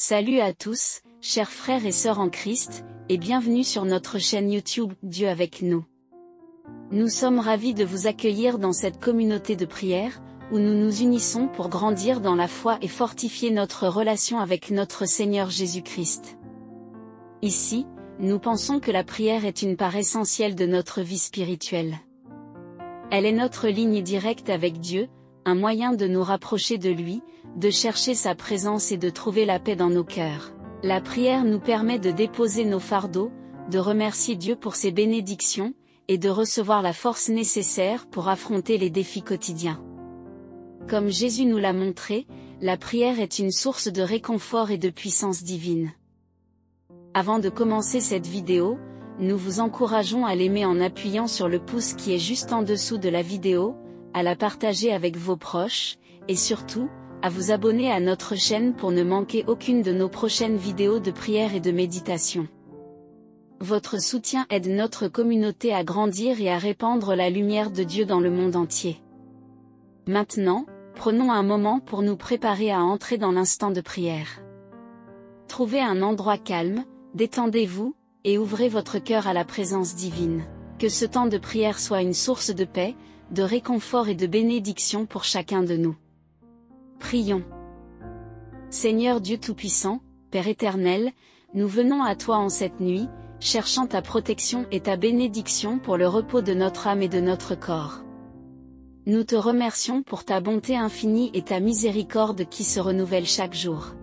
Salut à tous, chers frères et sœurs en Christ, et bienvenue sur notre chaîne YouTube Dieu avec nous. Nous sommes ravis de vous accueillir dans cette communauté de prière, où nous nous unissons pour grandir dans la foi et fortifier notre relation avec notre Seigneur Jésus-Christ. Ici, nous pensons que la prière est une part essentielle de notre vie spirituelle. Elle est notre ligne directe avec Dieu, un moyen de nous rapprocher de lui, de chercher sa présence et de trouver la paix dans nos cœurs. La prière nous permet de déposer nos fardeaux, de remercier Dieu pour ses bénédictions, et de recevoir la force nécessaire pour affronter les défis quotidiens. Comme Jésus nous l'a montré, la prière est une source de réconfort et de puissance divine. Avant de commencer cette vidéo, nous vous encourageons à l'aimer en appuyant sur le pouce qui est juste en dessous de la vidéo, à la partager avec vos proches, et surtout, à vous abonner à notre chaîne pour ne manquer aucune de nos prochaines vidéos de prière et de méditation. Votre soutien aide notre communauté à grandir et à répandre la lumière de Dieu dans le monde entier. Maintenant, prenons un moment pour nous préparer à entrer dans l'instant de prière. Trouvez un endroit calme, détendez-vous, et ouvrez votre cœur à la présence divine. Que ce temps de prière soit une source de paix, de réconfort et de bénédiction pour chacun de nous. Prions. Seigneur Dieu Tout-Puissant, Père éternel, nous venons à toi en cette nuit, cherchant ta protection et ta bénédiction pour le repos de notre âme et de notre corps. Nous te remercions pour ta bonté infinie et ta miséricorde qui se renouvelle chaque jour.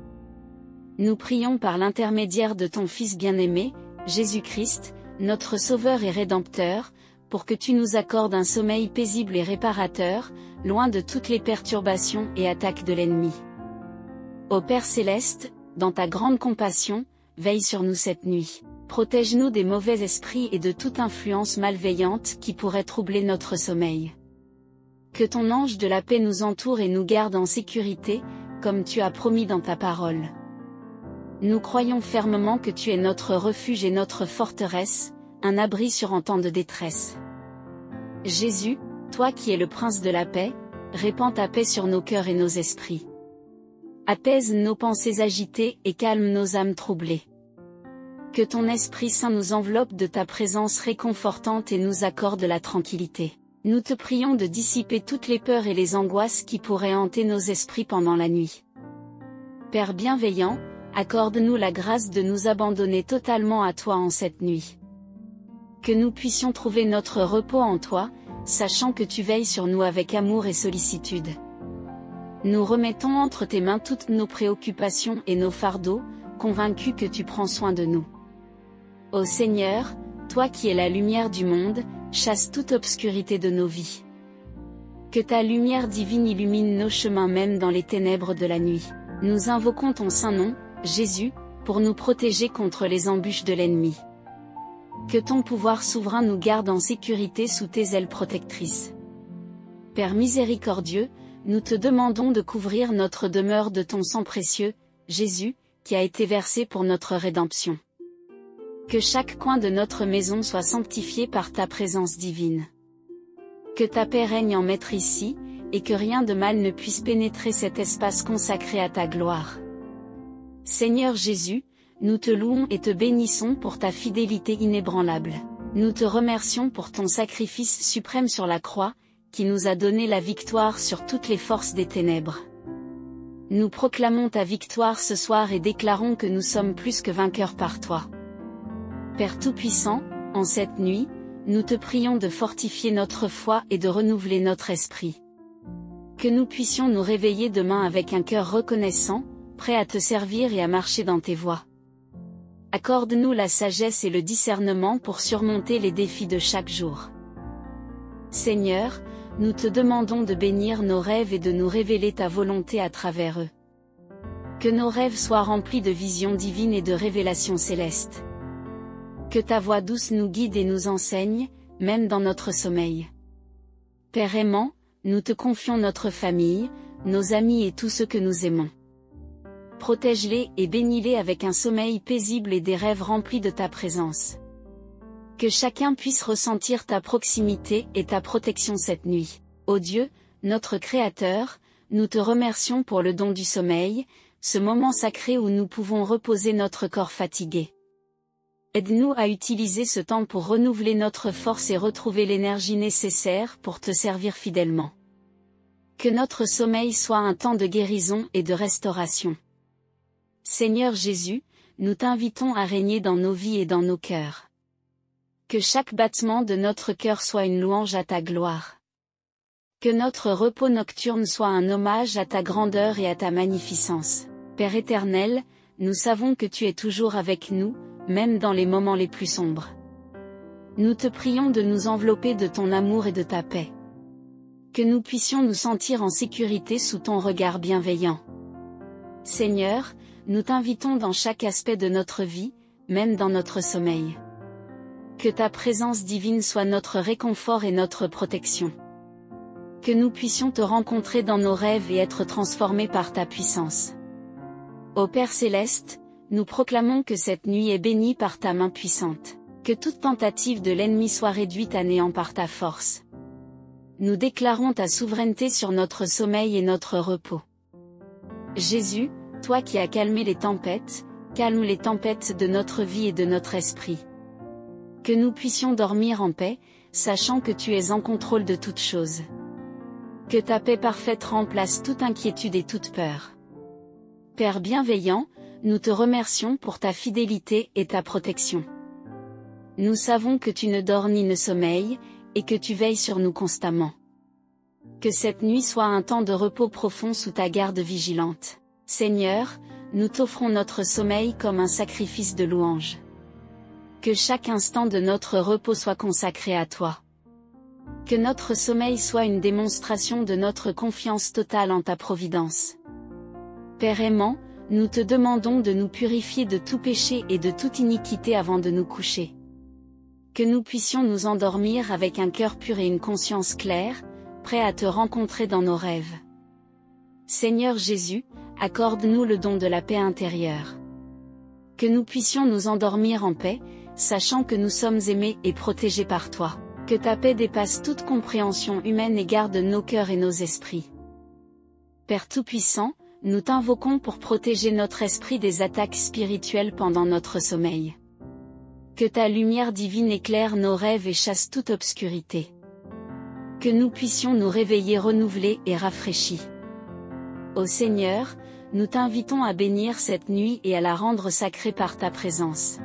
Nous prions par l'intermédiaire de ton Fils bien-aimé, Jésus-Christ, notre Sauveur et Rédempteur, pour que tu nous accordes un sommeil paisible et réparateur, loin de toutes les perturbations et attaques de l'ennemi. Ô Père céleste, dans ta grande compassion, veille sur nous cette nuit. Protège-nous des mauvais esprits et de toute influence malveillante qui pourrait troubler notre sommeil. Que ton ange de la paix nous entoure et nous garde en sécurité, comme tu as promis dans ta parole. Nous croyons fermement que tu es notre refuge et notre forteresse, un abri sur en temps de détresse. Jésus, toi qui es le prince de la paix, répands ta paix sur nos cœurs et nos esprits. Apaise nos pensées agitées et calme nos âmes troublées. Que ton Esprit Saint nous enveloppe de ta présence réconfortante et nous accorde la tranquillité. Nous te prions de dissiper toutes les peurs et les angoisses qui pourraient hanter nos esprits pendant la nuit. Père bienveillant, accorde-nous la grâce de nous abandonner totalement à toi en cette nuit. Que nous puissions trouver notre repos en toi, sachant que tu veilles sur nous avec amour et sollicitude. Nous remettons entre tes mains toutes nos préoccupations et nos fardeaux, convaincus que tu prends soin de nous. Ô Seigneur, toi qui es la lumière du monde, chasse toute obscurité de nos vies. Que ta lumière divine illumine nos chemins même dans les ténèbres de la nuit. Nous invoquons ton saint nom, Jésus, pour nous protéger contre les embûches de l'ennemi. Que ton pouvoir souverain nous garde en sécurité sous tes ailes protectrices. Père miséricordieux, nous te demandons de couvrir notre demeure de ton sang précieux, Jésus, qui a été versé pour notre rédemption. Que chaque coin de notre maison soit sanctifié par ta présence divine. Que ta paix règne en maître ici, et que rien de mal ne puisse pénétrer cet espace consacré à ta gloire. Seigneur Jésus, nous te louons et te bénissons pour ta fidélité inébranlable. Nous te remercions pour ton sacrifice suprême sur la croix, qui nous a donné la victoire sur toutes les forces des ténèbres. Nous proclamons ta victoire ce soir et déclarons que nous sommes plus que vainqueurs par toi. Père Tout-Puissant, en cette nuit, nous te prions de fortifier notre foi et de renouveler notre esprit. Que nous puissions nous réveiller demain avec un cœur reconnaissant, prêt à te servir et à marcher dans tes voies. Accorde-nous la sagesse et le discernement pour surmonter les défis de chaque jour. Seigneur, nous te demandons de bénir nos rêves et de nous révéler ta volonté à travers eux. Que nos rêves soient remplis de visions divines et de révélations célestes. Que ta voix douce nous guide et nous enseigne, même dans notre sommeil. Père aimant, nous te confions notre famille, nos amis et tous ceux que nous aimons. Protège-les et bénis-les avec un sommeil paisible et des rêves remplis de ta présence. Que chacun puisse ressentir ta proximité et ta protection cette nuit. Ô Dieu, notre Créateur, nous te remercions pour le don du sommeil, ce moment sacré où nous pouvons reposer notre corps fatigué. Aide-nous à utiliser ce temps pour renouveler notre force et retrouver l'énergie nécessaire pour te servir fidèlement. Que notre sommeil soit un temps de guérison et de restauration. Seigneur Jésus, nous t'invitons à régner dans nos vies et dans nos cœurs. Que chaque battement de notre cœur soit une louange à ta gloire. Que notre repos nocturne soit un hommage à ta grandeur et à ta magnificence. Père éternel, nous savons que tu es toujours avec nous, même dans les moments les plus sombres. Nous te prions de nous envelopper de ton amour et de ta paix. Que nous puissions nous sentir en sécurité sous ton regard bienveillant. Seigneur, nous t'invitons dans chaque aspect de notre vie, même dans notre sommeil. Que ta présence divine soit notre réconfort et notre protection. Que nous puissions te rencontrer dans nos rêves et être transformés par ta puissance. Ô Père céleste, nous proclamons que cette nuit est bénie par ta main puissante. Que toute tentative de l'ennemi soit réduite à néant par ta force. Nous déclarons ta souveraineté sur notre sommeil et notre repos. Jésus, toi qui as calmé les tempêtes, calme les tempêtes de notre vie et de notre esprit. Que nous puissions dormir en paix, sachant que tu es en contrôle de toutes choses. Que ta paix parfaite remplace toute inquiétude et toute peur. Père bienveillant, nous te remercions pour ta fidélité et ta protection. Nous savons que tu ne dors ni ne sommeilles, et que tu veilles sur nous constamment. Que cette nuit soit un temps de repos profond sous ta garde vigilante. Seigneur, nous t'offrons notre sommeil comme un sacrifice de louange. Que chaque instant de notre repos soit consacré à toi. Que notre sommeil soit une démonstration de notre confiance totale en ta providence. Père aimant, nous te demandons de nous purifier de tout péché et de toute iniquité avant de nous coucher. Que nous puissions nous endormir avec un cœur pur et une conscience claire, prêts à te rencontrer dans nos rêves. Seigneur Jésus, accorde-nous le don de la paix intérieure. Que nous puissions nous endormir en paix, sachant que nous sommes aimés et protégés par toi. Que ta paix dépasse toute compréhension humaine et garde nos cœurs et nos esprits. Père Tout-Puissant, nous t'invoquons pour protéger notre esprit des attaques spirituelles pendant notre sommeil. Que ta lumière divine éclaire nos rêves et chasse toute obscurité. Que nous puissions nous réveiller renouvelés et rafraîchis. Ô Seigneur, nous t'invitons à bénir cette nuit et à la rendre sacrée par ta présence.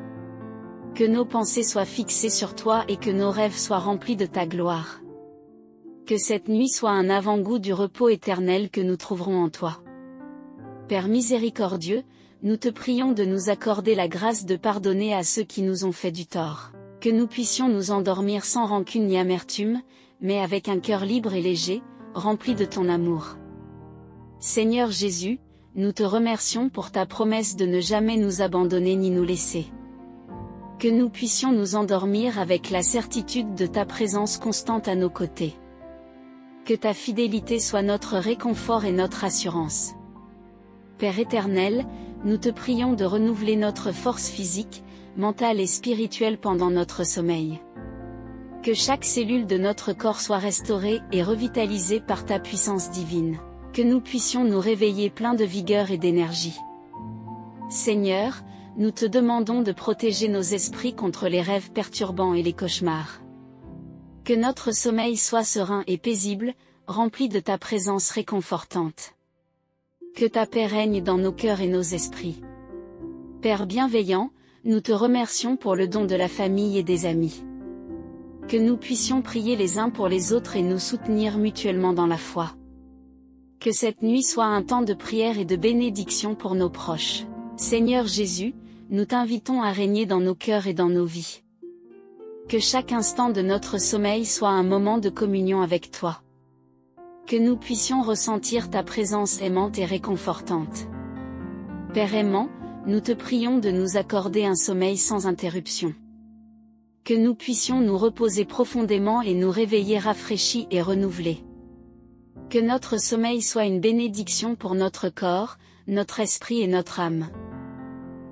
Que nos pensées soient fixées sur toi et que nos rêves soient remplis de ta gloire. Que cette nuit soit un avant-goût du repos éternel que nous trouverons en toi. Père miséricordieux, nous te prions de nous accorder la grâce de pardonner à ceux qui nous ont fait du tort. Que nous puissions nous endormir sans rancune ni amertume, mais avec un cœur libre et léger, rempli de ton amour. Seigneur Jésus, nous te remercions pour ta promesse de ne jamais nous abandonner ni nous laisser. Que nous puissions nous endormir avec la certitude de ta présence constante à nos côtés. Que ta fidélité soit notre réconfort et notre assurance. Père éternel, nous te prions de renouveler notre force physique, mentale et spirituelle pendant notre sommeil. Que chaque cellule de notre corps soit restaurée et revitalisée par ta puissance divine. Que nous puissions nous réveiller pleins de vigueur et d'énergie. Seigneur, nous te demandons de protéger nos esprits contre les rêves perturbants et les cauchemars. Que notre sommeil soit serein et paisible, rempli de ta présence réconfortante. Que ta paix règne dans nos cœurs et nos esprits. Père bienveillant, nous te remercions pour le don de la famille et des amis. Que nous puissions prier les uns pour les autres et nous soutenir mutuellement dans la foi. Que cette nuit soit un temps de prière et de bénédiction pour nos proches. Seigneur Jésus, nous t'invitons à régner dans nos cœurs et dans nos vies. Que chaque instant de notre sommeil soit un moment de communion avec toi. Que nous puissions ressentir ta présence aimante et réconfortante. Père aimant, nous te prions de nous accorder un sommeil sans interruption. Que nous puissions nous reposer profondément et nous réveiller rafraîchis et renouvelés. Que notre sommeil soit une bénédiction pour notre corps, notre esprit et notre âme.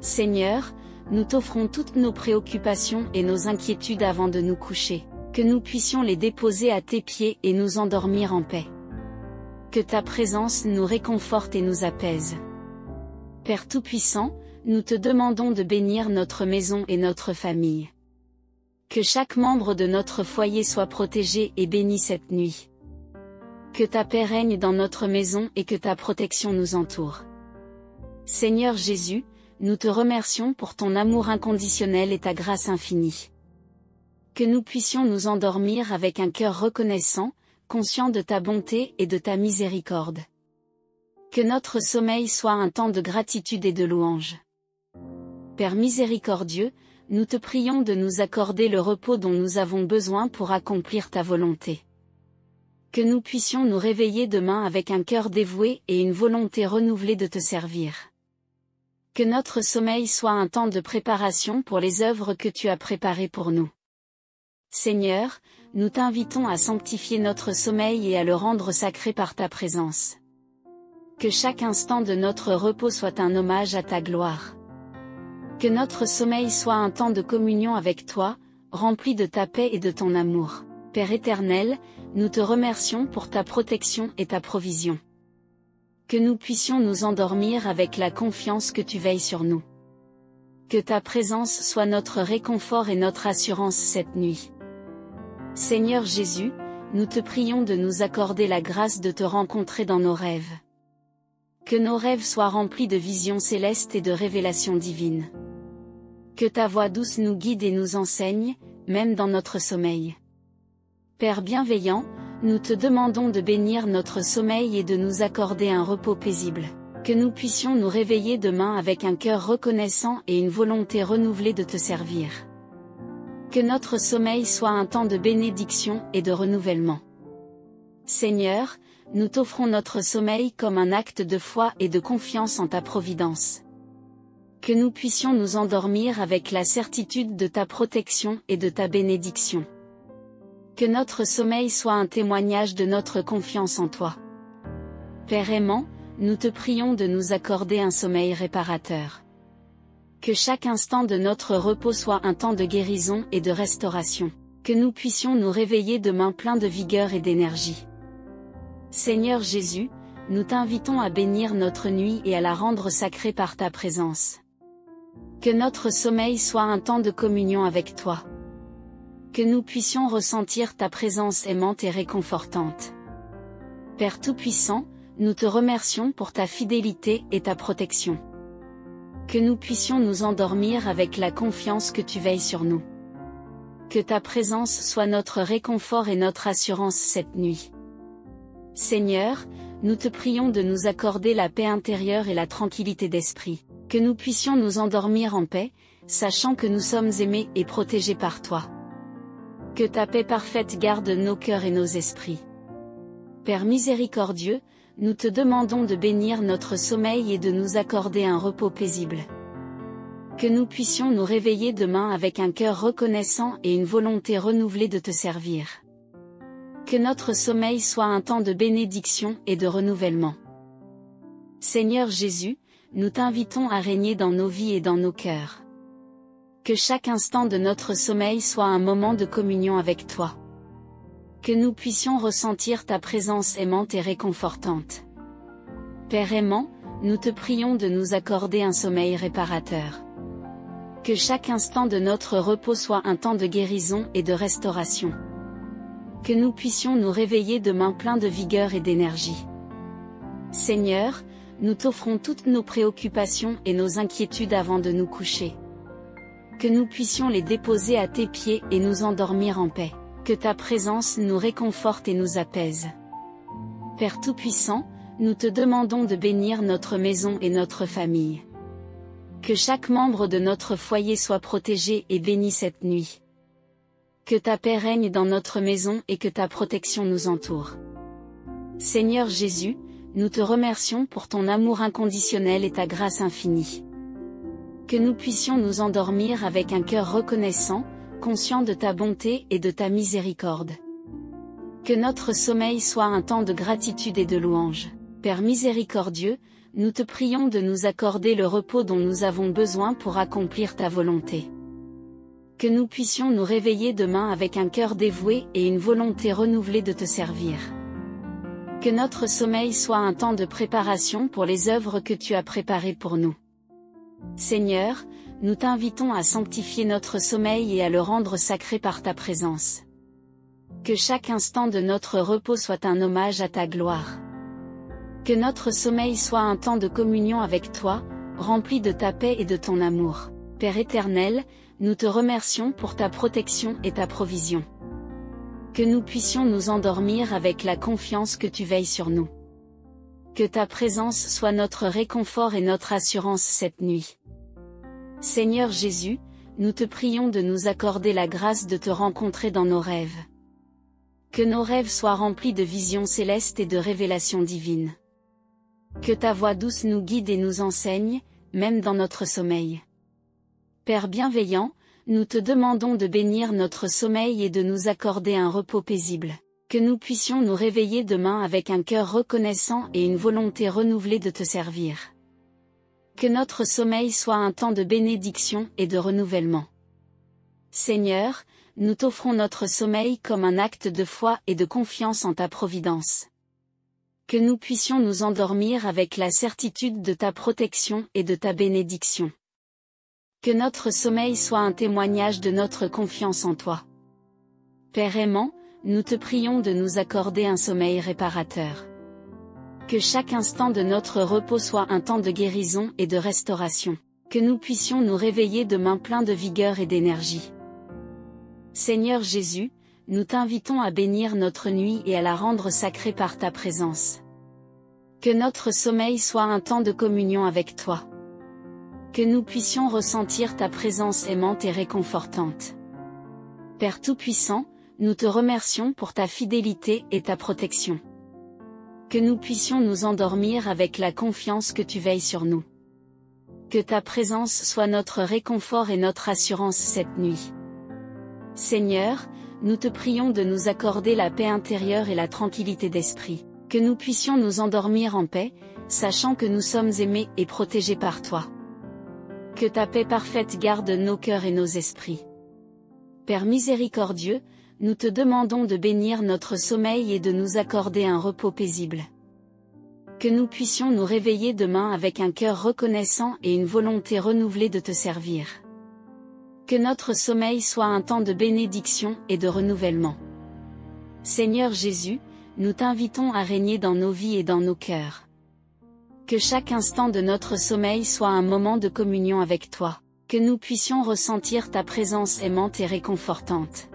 Seigneur, nous t'offrons toutes nos préoccupations et nos inquiétudes avant de nous coucher. Que nous puissions les déposer à tes pieds et nous endormir en paix. Que ta présence nous réconforte et nous apaise. Père Tout-Puissant, nous te demandons de bénir notre maison et notre famille. Que chaque membre de notre foyer soit protégé et béni cette nuit. Que ta paix règne dans notre maison et que ta protection nous entoure. Seigneur Jésus, nous te remercions pour ton amour inconditionnel et ta grâce infinie. Que nous puissions nous endormir avec un cœur reconnaissant, conscient de ta bonté et de ta miséricorde. Que notre sommeil soit un temps de gratitude et de louange. Père miséricordieux, nous te prions de nous accorder le repos dont nous avons besoin pour accomplir ta volonté. Que nous puissions nous réveiller demain avec un cœur dévoué et une volonté renouvelée de te servir. Que notre sommeil soit un temps de préparation pour les œuvres que tu as préparées pour nous. Seigneur, nous t'invitons à sanctifier notre sommeil et à le rendre sacré par ta présence. Que chaque instant de notre repos soit un hommage à ta gloire. Que notre sommeil soit un temps de communion avec toi, rempli de ta paix et de ton amour. Père éternel, nous te remercions pour ta protection et ta provision. Que nous puissions nous endormir avec la confiance que tu veilles sur nous. Que ta présence soit notre réconfort et notre assurance cette nuit. Seigneur Jésus, nous te prions de nous accorder la grâce de te rencontrer dans nos rêves. Que nos rêves soient remplis de visions célestes et de révélations divines. Que ta voix douce nous guide et nous enseigne, même dans notre sommeil. Père bienveillant, nous te demandons de bénir notre sommeil et de nous accorder un repos paisible. Que nous puissions nous réveiller demain avec un cœur reconnaissant et une volonté renouvelée de te servir. Que notre sommeil soit un temps de bénédiction et de renouvellement. Seigneur, nous t'offrons notre sommeil comme un acte de foi et de confiance en ta providence. Que nous puissions nous endormir avec la certitude de ta protection et de ta bénédiction. Que notre sommeil soit un témoignage de notre confiance en toi. Père aimant, nous te prions de nous accorder un sommeil réparateur. Que chaque instant de notre repos soit un temps de guérison et de restauration. Que nous puissions nous réveiller demain pleins de vigueur et d'énergie. Seigneur Jésus, nous t'invitons à bénir notre nuit et à la rendre sacrée par ta présence. Que notre sommeil soit un temps de communion avec toi. Que nous puissions ressentir ta présence aimante et réconfortante. Père Tout-Puissant, nous te remercions pour ta fidélité et ta protection. Que nous puissions nous endormir avec la confiance que tu veilles sur nous. Que ta présence soit notre réconfort et notre assurance cette nuit. Seigneur, nous te prions de nous accorder la paix intérieure et la tranquillité d'esprit. Que nous puissions nous endormir en paix, sachant que nous sommes aimés et protégés par toi. Que ta paix parfaite garde nos cœurs et nos esprits. Père miséricordieux, nous te demandons de bénir notre sommeil et de nous accorder un repos paisible. Que nous puissions nous réveiller demain avec un cœur reconnaissant et une volonté renouvelée de te servir. Que notre sommeil soit un temps de bénédiction et de renouvellement. Seigneur Jésus, nous t'invitons à régner dans nos vies et dans nos cœurs. Que chaque instant de notre sommeil soit un moment de communion avec toi. Que nous puissions ressentir ta présence aimante et réconfortante. Père aimant, nous te prions de nous accorder un sommeil réparateur. Que chaque instant de notre repos soit un temps de guérison et de restauration. Que nous puissions nous réveiller demain pleins de vigueur et d'énergie. Seigneur, nous t'offrons toutes nos préoccupations et nos inquiétudes avant de nous coucher. Que nous puissions les déposer à tes pieds et nous endormir en paix. Que ta présence nous réconforte et nous apaise. Père Tout-Puissant, nous te demandons de bénir notre maison et notre famille. Que chaque membre de notre foyer soit protégé et béni cette nuit. Que ta paix règne dans notre maison et que ta protection nous entoure. Seigneur Jésus, nous te remercions pour ton amour inconditionnel et ta grâce infinie. Que nous puissions nous endormir avec un cœur reconnaissant, conscient de ta bonté et de ta miséricorde. Que notre sommeil soit un temps de gratitude et de louange. Père miséricordieux, nous te prions de nous accorder le repos dont nous avons besoin pour accomplir ta volonté. Que nous puissions nous réveiller demain avec un cœur dévoué et une volonté renouvelée de te servir. Que notre sommeil soit un temps de préparation pour les œuvres que tu as préparées pour nous. Seigneur, nous t'invitons à sanctifier notre sommeil et à le rendre sacré par ta présence. Que chaque instant de notre repos soit un hommage à ta gloire. Que notre sommeil soit un temps de communion avec toi, rempli de ta paix et de ton amour. Père éternel, nous te remercions pour ta protection et ta provision. Que nous puissions nous endormir avec la confiance que tu veilles sur nous. Que ta présence soit notre réconfort et notre assurance cette nuit. Seigneur Jésus, nous te prions de nous accorder la grâce de te rencontrer dans nos rêves. Que nos rêves soient remplis de visions célestes et de révélations divines. Que ta voix douce nous guide et nous enseigne, même dans notre sommeil. Père bienveillant, nous te demandons de bénir notre sommeil et de nous accorder un repos paisible. Que nous puissions nous réveiller demain avec un cœur reconnaissant et une volonté renouvelée de te servir. Que notre sommeil soit un temps de bénédiction et de renouvellement. Seigneur, nous t'offrons notre sommeil comme un acte de foi et de confiance en ta providence. Que nous puissions nous endormir avec la certitude de ta protection et de ta bénédiction. Que notre sommeil soit un témoignage de notre confiance en toi. Père aimant, nous te prions de nous accorder un sommeil réparateur. Que chaque instant de notre repos soit un temps de guérison et de restauration. Que nous puissions nous réveiller demain pleins de vigueur et d'énergie. Seigneur Jésus, nous t'invitons à bénir notre nuit et à la rendre sacrée par ta présence. Que notre sommeil soit un temps de communion avec toi. Que nous puissions ressentir ta présence aimante et réconfortante. Père Tout-Puissant, nous te remercions pour ta fidélité et ta protection. Que nous puissions nous endormir avec la confiance que tu veilles sur nous. Que ta présence soit notre réconfort et notre assurance cette nuit. Seigneur, nous te prions de nous accorder la paix intérieure et la tranquillité d'esprit. Que nous puissions nous endormir en paix, sachant que nous sommes aimés et protégés par toi. Que ta paix parfaite garde nos cœurs et nos esprits. Père miséricordieux, nous te demandons de bénir notre sommeil et de nous accorder un repos paisible. Que nous puissions nous réveiller demain avec un cœur reconnaissant et une volonté renouvelée de te servir. Que notre sommeil soit un temps de bénédiction et de renouvellement. Seigneur Jésus, nous t'invitons à régner dans nos vies et dans nos cœurs. Que chaque instant de notre sommeil soit un moment de communion avec toi. Que nous puissions ressentir ta présence aimante et réconfortante.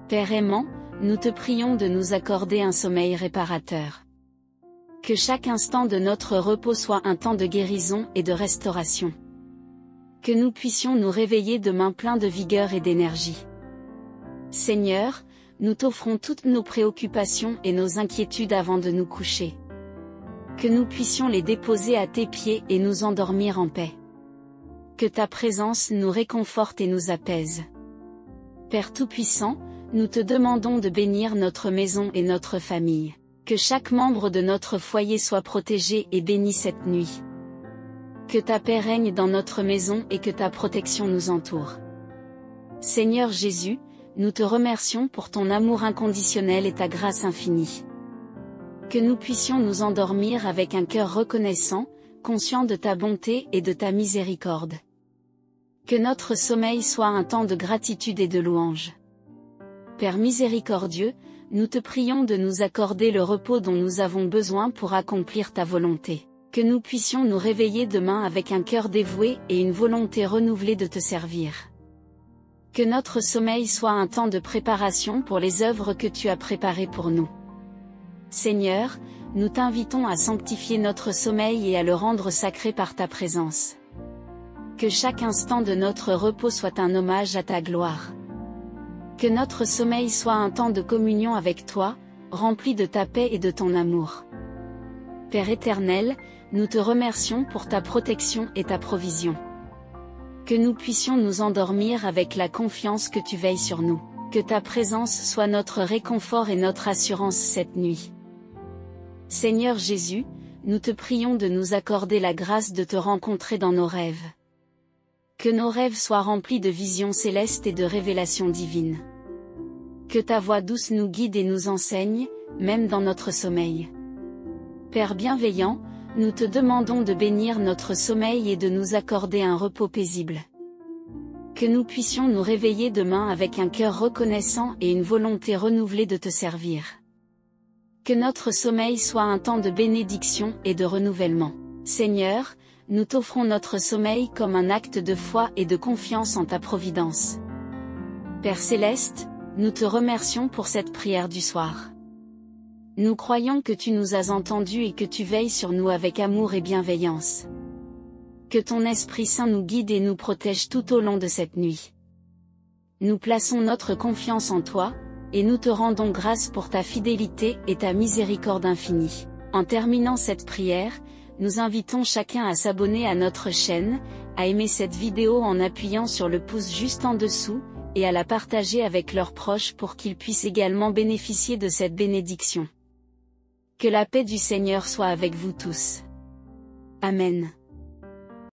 Père aimant, nous te prions de nous accorder un sommeil réparateur. Que chaque instant de notre repos soit un temps de guérison et de restauration. Que nous puissions nous réveiller demain pleins de vigueur et d'énergie. Seigneur, nous t'offrons toutes nos préoccupations et nos inquiétudes avant de nous coucher. Que nous puissions les déposer à tes pieds et nous endormir en paix. Que ta présence nous réconforte et nous apaise. Père Tout-Puissant, nous te demandons de bénir notre maison et notre famille. Que chaque membre de notre foyer soit protégé et béni cette nuit. Que ta paix règne dans notre maison et que ta protection nous entoure. Seigneur Jésus, nous te remercions pour ton amour inconditionnel et ta grâce infinie. Que nous puissions nous endormir avec un cœur reconnaissant, conscient de ta bonté et de ta miséricorde. Que notre sommeil soit un temps de gratitude et de louange. Père miséricordieux, nous te prions de nous accorder le repos dont nous avons besoin pour accomplir ta volonté. Que nous puissions nous réveiller demain avec un cœur dévoué et une volonté renouvelée de te servir. Que notre sommeil soit un temps de préparation pour les œuvres que tu as préparées pour nous. Seigneur, nous t'invitons à sanctifier notre sommeil et à le rendre sacré par ta présence. Que chaque instant de notre repos soit un hommage à ta gloire. Que notre sommeil soit un temps de communion avec toi, rempli de ta paix et de ton amour. Père éternel, nous te remercions pour ta protection et ta provision. Que nous puissions nous endormir avec la confiance que tu veilles sur nous. Que ta présence soit notre réconfort et notre assurance cette nuit. Seigneur Jésus, nous te prions de nous accorder la grâce de te rencontrer dans nos rêves. Que nos rêves soient remplis de visions célestes et de révélations divines. Que ta voix douce nous guide et nous enseigne, même dans notre sommeil. Père bienveillant, nous te demandons de bénir notre sommeil et de nous accorder un repos paisible. Que nous puissions nous réveiller demain avec un cœur reconnaissant et une volonté renouvelée de te servir. Que notre sommeil soit un temps de bénédiction et de renouvellement. Seigneur, nous t'offrons notre sommeil comme un acte de foi et de confiance en ta providence. Père céleste, nous te remercions pour cette prière du soir. Nous croyons que tu nous as entendus et que tu veilles sur nous avec amour et bienveillance. Que ton Esprit Saint nous guide et nous protège tout au long de cette nuit. Nous plaçons notre confiance en toi, et nous te rendons grâce pour ta fidélité et ta miséricorde infinie. En terminant cette prière, nous invitons chacun à s'abonner à notre chaîne, à aimer cette vidéo en appuyant sur le pouce juste en dessous, et à la partager avec leurs proches pour qu'ils puissent également bénéficier de cette bénédiction. Que la paix du Seigneur soit avec vous tous. Amen.